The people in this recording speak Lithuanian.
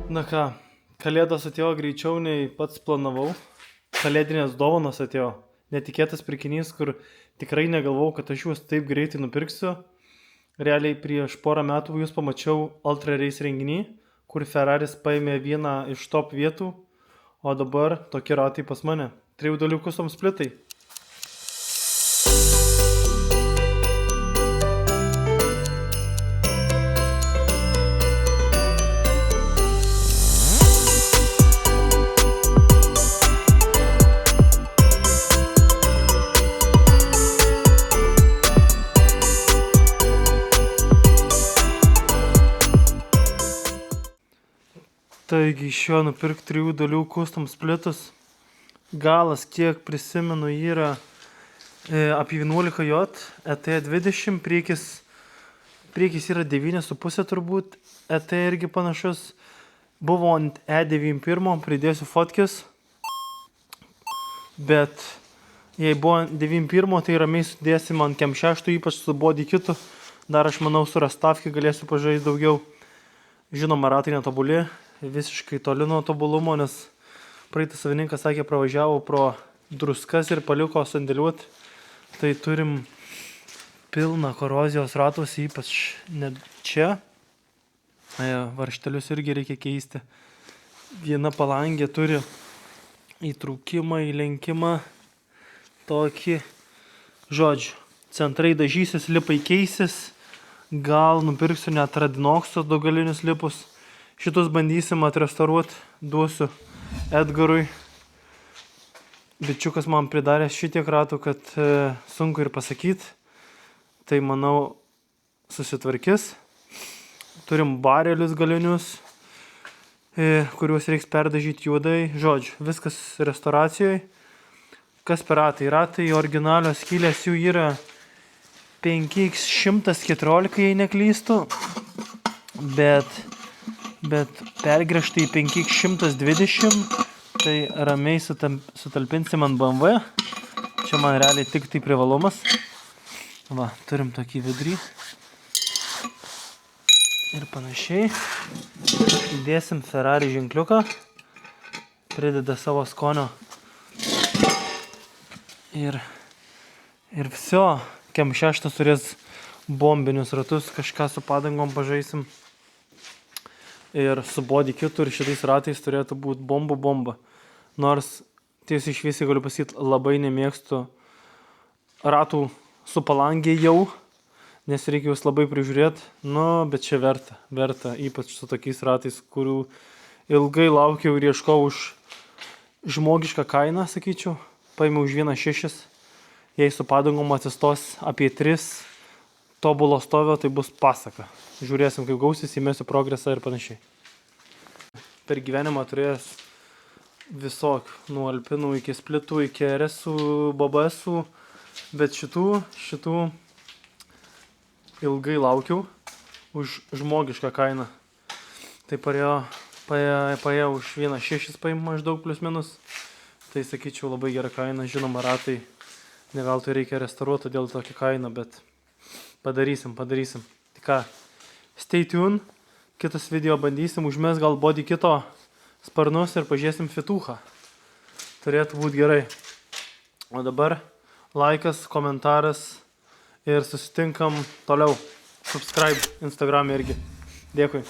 Na ką, kalėdos atėjo greičiau nei pats planavau. Kalėdinės dovanos atėjo. Netikėtas pirkinys, kur tikrai negalvojau, kad aš juos taip greitai nupirksiu. Realiai prieš porą metų jūs pamačiau Ultra Race renginį, kur Ferraris paėmė vieną iš top vietų, o dabar tokie ratai pas mane. 3 dalių custom splitai. Taigi iš jo nupirkti 3 dalių custom splitus. Galas, kiek prisimenu, yra apie 11J, ET20, priekis yra 9,5 turbūt, ET irgi panašus. Buvo ant E91, pridėsiu fotkės, bet jei buvo 91, tai ramiai sudėsim ant Kem 6, ypač su body kitu. Dar aš manau su Rastavki galėsiu pažaisti daugiau. Žinoma, ratai netobuli, visiškai toli nuo tobulumo, nes praeitas savininkas sakė, pravažiavo pro druskas ir paliko sandėliuoti. Tai turim pilną korozijos ratus, ypač net čia. Varžtelius irgi reikia keisti. Viena palangė turi įtrūkimą, įlenkimą. Tokį, žodžiu, centrai dažysis, lipai keisis. Gal nupirksiu net Radinoxo 2 galinius lipus. Šitus bandysim atrestauruoti, duosiu Edgarui. Bičiukas man pridarė šitiek ratų, kad sunku ir pasakyti. Tai manau susitvarkys. Turim barelius galinius, kuriuos reiks perdažyti juodai. Žodžiu, viskas restauracijoje. Kas per ratai? Ratai originalios skylės jų yra 5x114, jei neklystu. Bet pergręžtai 5x120, tai ramiai sutalpinsim ant BMW. Čia man realiai tik tai privalumas. Va, turim tokį vidurį. Ir panašiai. Įdėsim Ferrari ženkliuką. Prideda savo skonio. Ir viso. Kem 6 turės bombinius ratus. Kažką su padangom pažaisim. Ir su body kitu ir šitais ratais turėtų būti bomba. Nors tiesiai šviesiai galiu pasakyti, labai nemėgstu ratų su palangė jau, nes reikia jūs labai prižiūrėti. Nu, bet čia verta, ypač su tokiais ratais, kurių ilgai laukiau ir ieškau už žmogišką kainą, sakyčiau. Paėmiau už 1,6, jei su padangom atsistos apie 3 tobulo stovio, tai bus pasaka. Žiūrėsim, kaip gausis, įmėsiu progresą ir panašiai. Per gyvenimą turėjęs visokių, nuo Alpinų iki splitų, iki RS-ų, BBS-ų, bet šitų ilgai laukiau už žmogišką kainą. Tai paėjo už 1,6 paim maždaug plus minus. Tai sakyčiau labai gera kaina, žinoma, ratai neveltui reikia restauruoti, todėl tokia kaina, bet padarysim. Tai ką, stay tuned, kitas video bandysim, užmes gal body kito sparnus ir pažiūrėsim fituchą. Turėtų būti gerai. O dabar laikas, komentaras ir susitinkam toliau. Subscribe Instagram irgi. Dėkui.